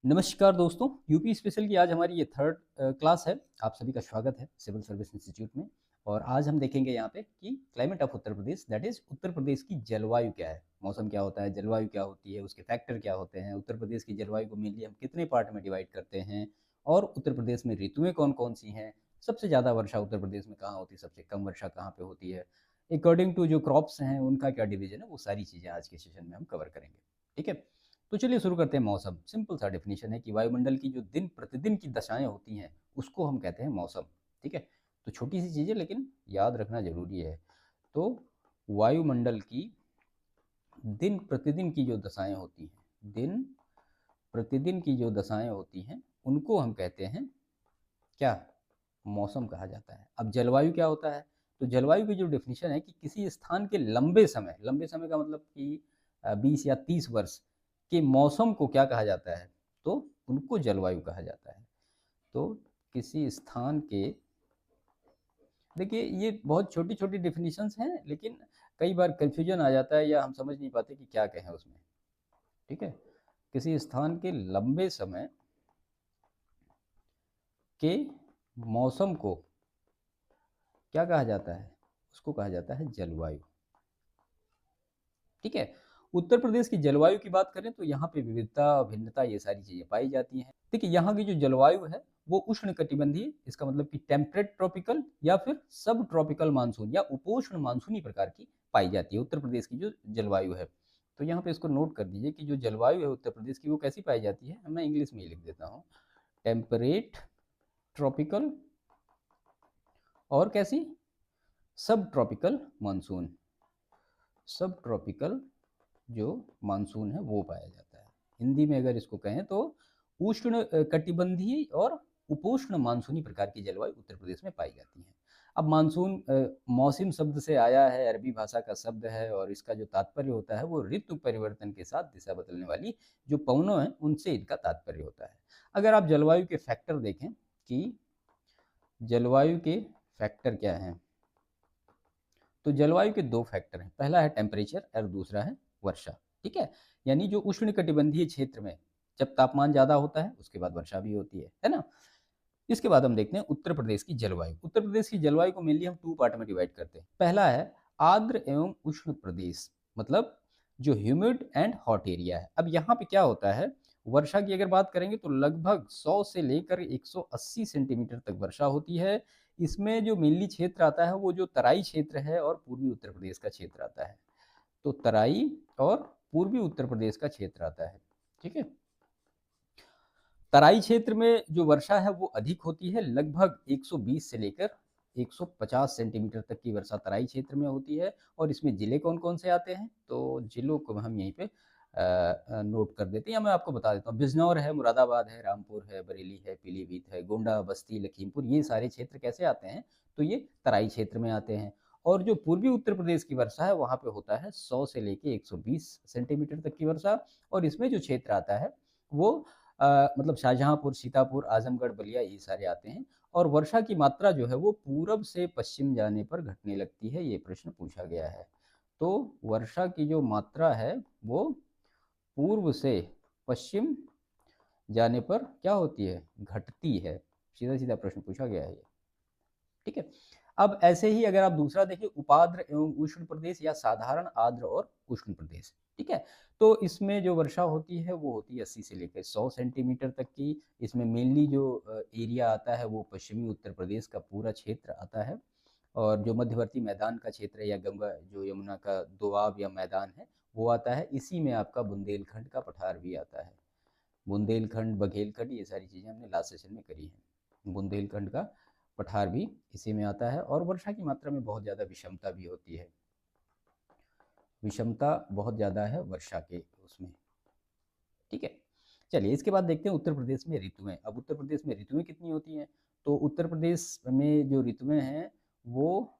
नमस्कार दोस्तों, UP special की आज हमारी ये थर्ड क्लास है। आप सभी का स्वागत है सिविल सर्विस इंस्टीट्यूट में। और आज हम देखेंगे यहाँ पे कि climate of Uttar Pradesh, that is Uttar Pradesh की जलवायु क्या है, मौसम क्या होता है, जलवायु क्या होती है, उसके फैक्टर क्या होते हैं, उत्तर प्रदेश की जलवायु को मेनली हम कितने पार्ट में डिवाइड करते हैं, और उत्तर प्रदेश में ऋतुएं कौन कौन सी हैं, सबसे ज़्यादा वर्षा उत्तर प्रदेश में कहाँ होती है, सबसे कम वर्षा कहाँ पे होती है, अकॉर्डिंग टू जो क्रॉप्स हैं उनका क्या डिवीजन है, वो सारी चीज़ें आज के सेशन में हम कवर करेंगे। ठीक है, तो चलिए शुरू करते हैं। मौसम सिंपल सा डेफिनेशन है कि वायुमंडल की जो दिन प्रतिदिन की दशाएं होती हैं उसको हम कहते हैं मौसम। ठीक है, तो छोटी सी चीज़ है लेकिन याद रखना जरूरी है। तो वायुमंडल की दिन प्रतिदिन की जो दशाएं होती हैं, दिन प्रतिदिन की जो दशाएं होती हैं उनको हम कहते हैं क्या, मौसम कहा जाता है। अब जलवायु क्या होता है, तो जलवायु की जो डेफिनेशन है कि किसी स्थान के लंबे समय का मतलब कि 20 या 30 वर्ष के मौसम को क्या कहा जाता है, तो उनको जलवायु कहा जाता है। तो किसी स्थान के, देखिए ये बहुत छोटी छोटी डेफिनेशंस हैं लेकिन कई बार कंफ्यूजन आ जाता है या हम समझ नहीं पाते कि क्या कहें उसमें। ठीक है, किसी स्थान के लंबे समय के मौसम को क्या कहा जाता है, उसको कहा जाता है जलवायु। ठीक है, उत्तर प्रदेश की जलवायु की बात करें तो यहाँ पे विविधता भिन्नता ये सारी चीजें पाई जाती हैं। देखिए यहाँ की जो जलवायु है वो उष्ण कटिबंधीय, इसका मतलब कि टेम्परेट ट्रॉपिकल या फिर सब ट्रॉपिकल मानसून या उपोष्ण मानसूनी प्रकार की पाई जाती है उत्तर प्रदेश की जो जलवायु है। तो यहाँ पे इसको नोट कर दीजिए कि जो जलवायु है उत्तर प्रदेश की वो कैसी पाई जाती है, मैं इंग्लिश में ही लिख देता हूँ, टेम्परेट ट्रॉपिकल और कैसी, सब ट्रॉपिकल मानसून। सब ट्रॉपिकल जो मानसून है वो पाया जाता है। हिंदी में अगर इसको कहें तो उष्ण कटिबंधीय और उपोष्ण मानसूनी प्रकार की जलवायु उत्तर प्रदेश में पाई जाती है। अब मानसून मौसम शब्द से आया है, अरबी भाषा का शब्द है, और इसका जो तात्पर्य होता है वो ऋतु परिवर्तन के साथ दिशा बदलने वाली जो पवनों हैं उनसे इनका तात्पर्य होता है। अगर आप जलवायु के फैक्टर देखें कि जलवायु के फैक्टर क्या हैं, तो जलवायु के दो फैक्टर हैं, पहला है टेम्परेचर और दूसरा है वर्षा। ठीक है, यानी जो उष्ण कटिबंधीय क्षेत्र में जब तापमान ज्यादा होता है उसके बाद वर्षा भी होती है ना। इसके बाद हम देखते हैं उत्तर प्रदेश की जलवायु। उत्तर प्रदेश की जलवायु को मेनली हम टू पार्ट में डिवाइड करते हैं। पहला है आर्द्र एवं उष्ण प्रदेश, मतलब जो ह्यूमिड एंड हॉट एरिया है। अब यहाँ पे क्या होता है, वर्षा की अगर बात करेंगे तो लगभग 100 से लेकर 180 सेंटीमीटर तक वर्षा होती है। इसमें जो मेनली क्षेत्र आता है वो जो तराई क्षेत्र है और पूर्वी उत्तर प्रदेश का क्षेत्र आता है। तो तराई और पूर्वी उत्तर प्रदेश का क्षेत्र आता है। ठीक है, तराई क्षेत्र में जो वर्षा है वो अधिक होती है, लगभग 120 से लेकर 150 सेंटीमीटर तक की वर्षा तराई क्षेत्र में होती है। और इसमें जिले कौन कौन से आते हैं, तो जिलों को हम यहीं पे नोट कर देते हैं, या मैं आपको बता देता हूँ। बिजनौर है, मुरादाबाद है, रामपुर है, बरेली है, पीलीभीत है, गोंडा, बस्ती, लखीमपुर, ये सारे क्षेत्र कैसे आते हैं, तो ये तराई क्षेत्र में आते हैं। और जो पूर्वी उत्तर प्रदेश की वर्षा है वहाँ पे होता है 100 से लेके 120 सेंटीमीटर तक की वर्षा। और इसमें जो क्षेत्र आता है वो मतलब शाहजहांपुर, सीतापुर, आजमगढ़, बलिया, ये सारे आते हैं। और वर्षा की मात्रा जो है वो पूरब से पश्चिम जाने पर घटने लगती है, ये प्रश्न पूछा गया है। तो वर्षा की जो मात्रा है वो पूर्व से पश्चिम जाने पर क्या होती है, घटती है। सीधा सीधा प्रश्न पूछा गया है ये। ठीक है, अब ऐसे ही अगर आप दूसरा देखिए, उपाद्र एवं उष्ण प्रदेश या साधारण आर्द्र और उष्ण प्रदेश। ठीक है, तो इसमें जो वर्षा होती है वो होती है 80 से लेकर 100 सेंटीमीटर तक की। इसमें मेनली जो एरिया आता है वो पश्चिमी उत्तर प्रदेश का पूरा क्षेत्र आता है। और जो मध्यवर्ती मैदान का क्षेत्र है या गंगा जो यमुना का दोआब या मैदान है वो आता है। इसी में आपका बुंदेलखंड का पठार भी आता है। बुंदेलखंड, बघेलखंड, ये सारी चीज़ें हमने लास्ट सेशन में करी हैं। बुंदेलखंड का पठार भी इसी में आता है। और वर्षा की मात्रा में बहुत ज़्यादा विषमता भी होती है, विषमता बहुत ज़्यादा है वर्षा के उसमें। ठीक है, चलिए इसके बाद देखते हैं उत्तर प्रदेश में ऋतुएं। अब उत्तर प्रदेश में ऋतुएं कितनी होती हैं, तो उत्तर प्रदेश में जो ऋतुएं हैं वो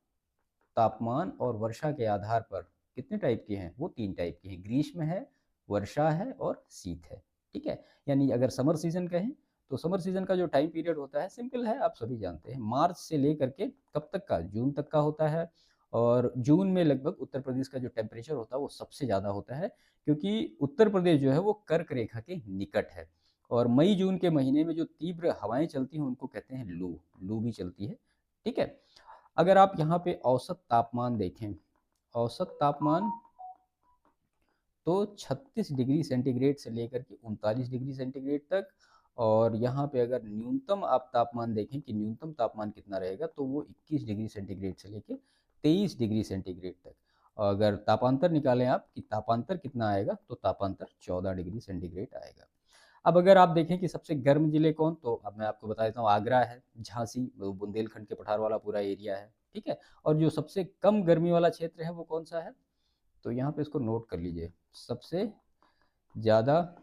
तापमान और वर्षा के आधार पर कितने टाइप की हैं, वो 3 टाइप की हैं, ग्रीष्म है, वर्षा है और शीत है। ठीक है, यानी अगर समर सीजन कहें तो समर सीजन का जो टाइम पीरियड होता है सिंपल है, आप सभी जानते हैं, मार्च से लेकर के कब तक का, जून तक का होता है। और जून में लगभग उत्तर प्रदेश का जो टेम्परेचर होता है वो सबसे ज़्यादा होता है, क्योंकि उत्तर प्रदेश जो है वो कर्क रेखा के निकट है। और मई जून के महीने में जो तीव्र हवाएं चलती हैं उनको कहते हैं लू, लू भी चलती है। ठीक है, अगर आप यहाँ पे औसत तापमान देखें, औसत तापमान तो 36 डिग्री सेंटीग्रेड से लेकर के 39 डिग्री सेंटीग्रेड तक। और यहाँ पे अगर न्यूनतम आप तापमान देखें कि न्यूनतम तापमान कितना रहेगा, तो वो 21 डिग्री सेंटीग्रेड से लेकर 23 डिग्री सेंटीग्रेड तक। और अगर तापांतर निकालें आप कि तापांतर कितना आएगा, तो तापांतर 14 डिग्री सेंटीग्रेड आएगा। अब अगर आप देखें कि सबसे गर्म जिले कौन, तो अब मैं आपको बता देता हूँ, आगरा है, झांसी, बुंदेलखंड के पठार वाला पूरा एरिया है। ठीक है, और जो सबसे कम गर्मी वाला क्षेत्र है वो कौन सा है, तो यहाँ पे इसको नोट कर लीजिए। सबसे ज़्यादा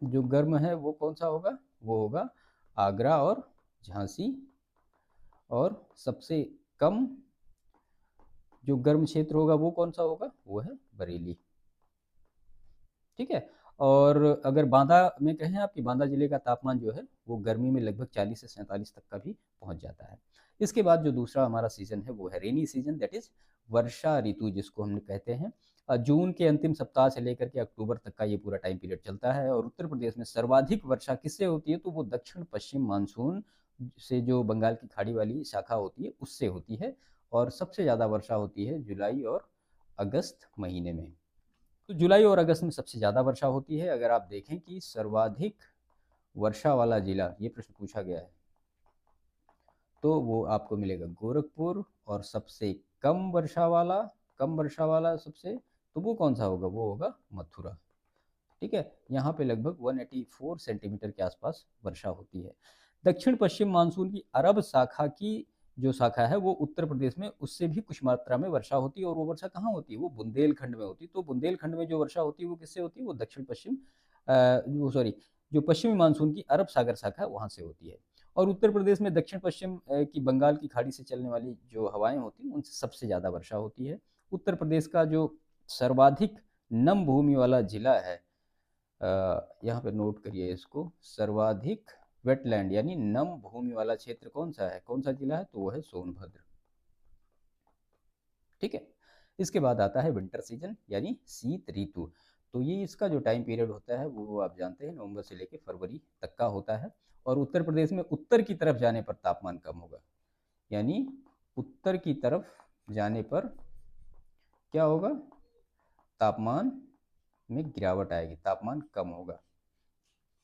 जो गर्म है वो कौन सा होगा, वो होगा आगरा और झांसी। और सबसे कम जो गर्म क्षेत्र होगा वो कौन सा होगा, वो है बरेली। ठीक है, और अगर बांदा में कहें आपकी, बांदा जिले का तापमान जो है वो गर्मी में लगभग 40 से 47 तक का भी पहुंच जाता है। इसके बाद जो दूसरा हमारा सीजन है वो है रेनी सीजन, दैट इज वर्षा ऋतु जिसको हम कहते हैं। जून के अंतिम सप्ताह से लेकर के अक्टूबर तक का ये पूरा टाइम पीरियड चलता है। और उत्तर प्रदेश में सर्वाधिक वर्षा किससे होती है, तो वो दक्षिण पश्चिम मानसून से जो बंगाल की खाड़ी वाली शाखा होती है उससे होती है। और सबसे ज़्यादा वर्षा होती है जुलाई और अगस्त महीने में। तो जुलाई और अगस्त में सबसे ज़्यादा वर्षा होती है। अगर आप देखें कि सर्वाधिक वर्षा वाला जिला, ये प्रश्न पूछा गया है, तो वो आपको मिलेगा गोरखपुर। और सबसे कम वर्षा वाला सबसे, तो वो कौन सा होगा, वो होगा मथुरा। ठीक है, यहाँ पे लगभग 184 सेंटीमीटर के आसपास वर्षा होती है। दक्षिण पश्चिम मानसून की अरब शाखा की जो शाखा है वो उत्तर प्रदेश में, उससे भी कुछ मात्रा में वर्षा होती है। और वो वर्षा कहाँ होती है, वो बुंदेलखंड में होती है। तो बुंदेलखंड में जो वर्षा होती है वो किससे होती है, वो दक्षिण पश्चिम वो सॉरी जो पश्चिमी मानसून की अरब सागर शाखा है वहाँ से होती है। और उत्तर प्रदेश में दक्षिण पश्चिम की बंगाल की खाड़ी से चलने वाली जो हवाएं होती हैं उनसे सबसे ज़्यादा वर्षा होती है। उत्तर प्रदेश का जो सर्वाधिक नम भूमि वाला जिला है, यहाँ पे नोट करिए इसको, सर्वाधिक वेटलैंड यानी नम भूमि वाला क्षेत्र कौन सा है, कौन सा जिला है, तो वो है सोनभद्र। ठीक है, इसके बाद आता है विंटर सीजन यानी शीत ऋतु। तो ये इसका जो टाइम पीरियड होता है वो आप जानते हैं नवंबर से लेकर फरवरी तक का होता है। और उत्तर प्रदेश में उत्तर की तरफ जाने पर तापमान कम होगा, यानी उत्तर की तरफ जाने पर क्या होगा, तापमान में गिरावट आएगी, तापमान कम होगा।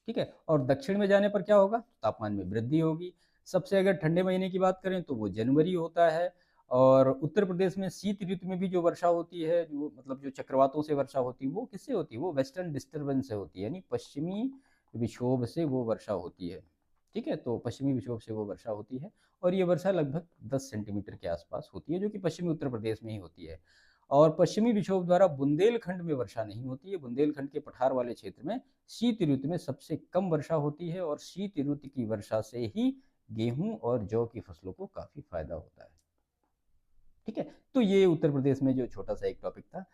ठीक है, और दक्षिण में जाने पर क्या होगा, तापमान में वृद्धि होगी। सबसे अगर ठंडे महीने की बात करें तो वो जनवरी होता है। और उत्तर प्रदेश में शीत ऋतु में भी जो वर्षा होती है, जो मतलब जो चक्रवातों से वर्षा होती है वो किससे होती है, वो वेस्टर्न डिस्टर्बेंस से होती है, यानी पश्चिमी विक्षोभ से वो वर्षा होती है। ठीक है, तो पश्चिमी विक्षोभ से वो वर्षा होती है। और ये वर्षा लगभग 10 सेंटीमीटर के आसपास होती है, जो कि पश्चिमी उत्तर प्रदेश में ही होती है। और पश्चिमी विक्षोभ द्वारा बुंदेलखंड में वर्षा नहीं होती है। बुंदेलखंड के पठार वाले क्षेत्र में शीत ऋतु में सबसे कम वर्षा होती है। और शीत ऋतु की वर्षा से ही गेहूं और जौ की फसलों को काफी फायदा होता है। ठीक है, तो ये उत्तर प्रदेश में जो छोटा सा एक टॉपिक था,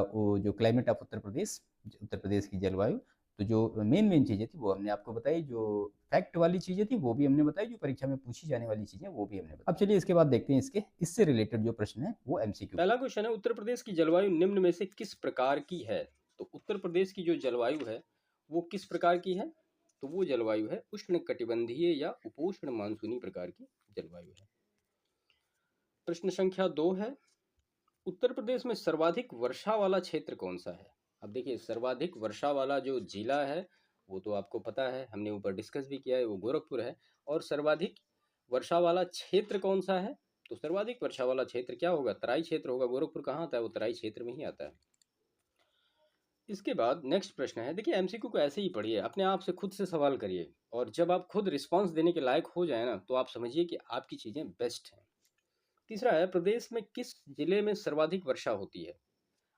वो जो क्लाइमेट ऑफ उत्तर प्रदेश, उत्तर प्रदेश की जलवायु। तो जो मेन चीजें थी वो हमने आपको बताई, जो फैक्ट वाली चीजें थी वो भी हमने बताई, जो परीक्षा में पूछी जाने वाली चीजें वो भी हमने बताई। अब चलिए इसके बाद देखते हैं इसके इससे रिलेटेड जो प्रश्न है वो एमसीक्यू। पहला क्वेश्चन है, उत्तर प्रदेश की जलवायु निम्न में से किस प्रकार की है। तो उत्तर प्रदेश की जो जलवायु है वो किस प्रकार की है, तो वो जलवायु है उष्ण कटिबंधीय या उपोष्ण मानसूनी प्रकार की जलवायु है। प्रश्न संख्या 2 है, उत्तर प्रदेश में सर्वाधिक वर्षा वाला क्षेत्र कौन सा है। अब देखिए, सर्वाधिक वर्षा वाला जो जिला है वो तो आपको पता है, हमने ऊपर डिस्कस भी किया है, वो गोरखपुर है। और सर्वाधिक वर्षा वाला क्षेत्र कौन सा है, तो सर्वाधिक वर्षा वाला क्षेत्र क्या होगा, तराई क्षेत्र होगा। गोरखपुर कहाँ आता है, वो तराई क्षेत्र में ही आता है। इसके बाद नेक्स्ट प्रश्न है, देखिए एमसीक्यू को ऐसे ही पढ़िए, अपने आप से खुद से सवाल करिए, और जब आप खुद रिस्पांस देने के लायक हो जाए ना, तो आप समझिए कि आपकी चीज़ें बेस्ट हैं। तीसरा है, प्रदेश में किस जिले में सर्वाधिक वर्षा होती है।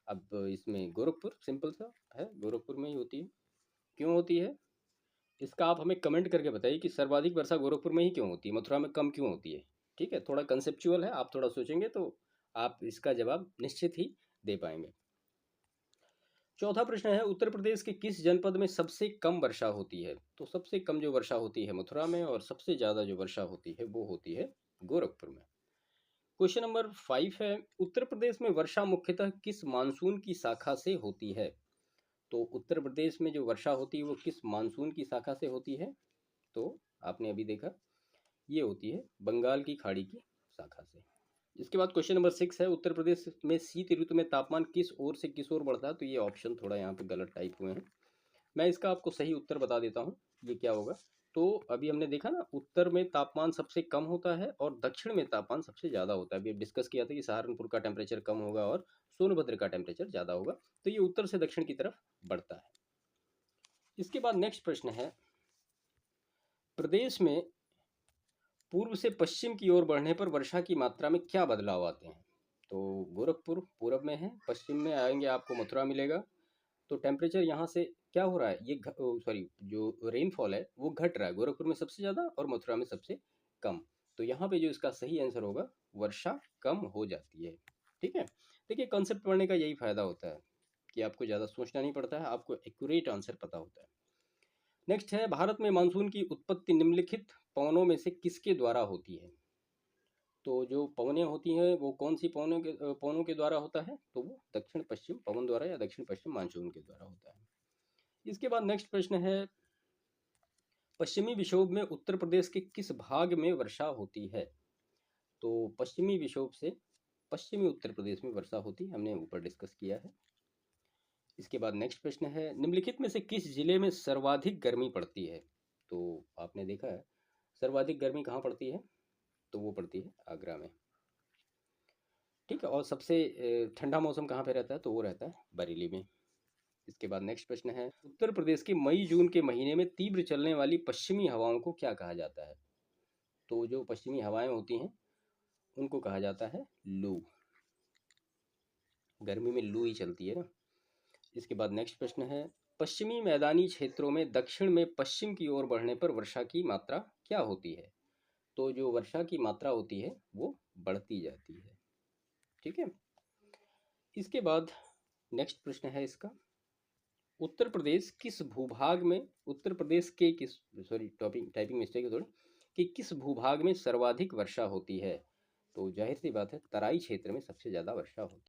अब इसमें गोरखपुर सिंपल सा है, गोरखपुर में ही होती है। क्यों होती है, इसका आप हमें कमेंट करके बताइए कि सर्वाधिक वर्षा गोरखपुर में ही क्यों होती है, मथुरा में कम क्यों होती है। ठीक है, थोड़ा कंसेप्चुअल है, आप थोड़ा सोचेंगे तो आप इसका जवाब निश्चित ही दे पाएंगे। चौथा प्रश्न है, उत्तर प्रदेश के किस जनपद में सबसे कम वर्षा होती है। तो सबसे कम जो वर्षा होती है मथुरा में, और सबसे ज़्यादा जो वर्षा होती है वो होती है गोरखपुर में। क्वेश्चन नंबर 5 है, उत्तर प्रदेश में वर्षा मुख्यतः किस मानसून की शाखा से होती है। तो उत्तर प्रदेश में जो वर्षा होती है वो किस मानसून की शाखा से होती है? तो आपने अभी देखा, ये होती है बंगाल की खाड़ी की शाखा से। इसके बाद क्वेश्चन नंबर 6 है, उत्तर प्रदेश में शीत ऋतु में तापमान किस ओर से किस ओर बढ़ता है? तो ये ऑप्शन थोड़ा यहाँ पे गलत टाइप हुए हैं। मैं इसका आपको सही उत्तर बता देता हूँ, ये क्या होगा। तो अभी हमने देखा ना, उत्तर में तापमान सबसे कम होता है और दक्षिण में तापमान सबसे ज़्यादा होता है। अभी डिस्कस किया था कि सहारनपुर का टेम्परेचर कम होगा और सोनभद्र का टेम्परेचर ज़्यादा होगा। तो ये उत्तर से दक्षिण की तरफ बढ़ता है। इसके बाद नेक्स्ट प्रश्न है, प्रदेश में पूर्व से पश्चिम की ओर बढ़ने पर वर्षा की मात्रा में क्या बदलाव आते हैं? तो गोरखपुर पूर्व में है, पश्चिम में आएंगे आपको मथुरा मिलेगा। तो टेम्परेचर यहाँ से क्या हो रहा है, ये सॉरी जो रेनफॉल है वो घट रहा है, गोरखपुर में सबसे ज़्यादा और मथुरा में सबसे कम। तो यहाँ पे जो इसका सही आंसर होगा, वर्षा कम हो जाती है। ठीक है, देखिए कॉन्सेप्ट पढ़ने का यही फायदा होता है कि आपको ज़्यादा सोचना नहीं पड़ता है, आपको एक्यूरेट आंसर पता होता है। नेक्स्ट है, भारत में मानसून की उत्पत्ति निम्नलिखित पवनों में से किसके द्वारा होती है? तो जो पवनें होती हैं वो कौन सी पवनों के द्वारा होता है? तो वो दक्षिण पश्चिम पवन द्वारा या दक्षिण पश्चिम मानसून के द्वारा होता है। इसके बाद नेक्स्ट प्रश्न है, पश्चिमी विक्षोभ में उत्तर प्रदेश के किस भाग में वर्षा होती है? तो पश्चिमी विक्षोभ से पश्चिमी उत्तर प्रदेश में वर्षा होती है, हमने ऊपर डिस्कस किया है। इसके बाद नेक्स्ट प्रश्न है, निम्नलिखित में से किस जिले में सर्वाधिक गर्मी पड़ती है? तो आपने देखा है सर्वाधिक गर्मी कहाँ पड़ती है, तो वो पड़ती है आगरा में। ठीक है, और सबसे ठंडा मौसम कहाँ पे रहता है? तो वो रहता है बरेली में। इसके बाद नेक्स्ट प्रश्न है, उत्तर प्रदेश के मई जून के महीने में तीव्र चलने वाली पश्चिमी हवाओं को क्या कहा जाता है? तो जो पश्चिमी हवाएं होती हैं उनको कहा जाता है लू। गर्मी में लू ही चलती है ना। इसके बाद नेक्स्ट प्रश्न है, पश्चिमी मैदानी क्षेत्रों में दक्षिण में पश्चिम की ओर बढ़ने पर वर्षा की मात्रा क्या होती है? तो जो वर्षा की मात्रा होती है वो बढ़ती जाती है। ठीक है, इसके बाद नेक्स्ट प्रश्न है इसका, उत्तर प्रदेश किस भूभाग में, उत्तर प्रदेश के किस, सॉरी टाइपिंग मिस्टेक है थोड़ी, कि किस भूभाग में सर्वाधिक वर्षा होती है? तो जाहिर सी बात है तराई क्षेत्र में सबसे ज़्यादा वर्षा होती है।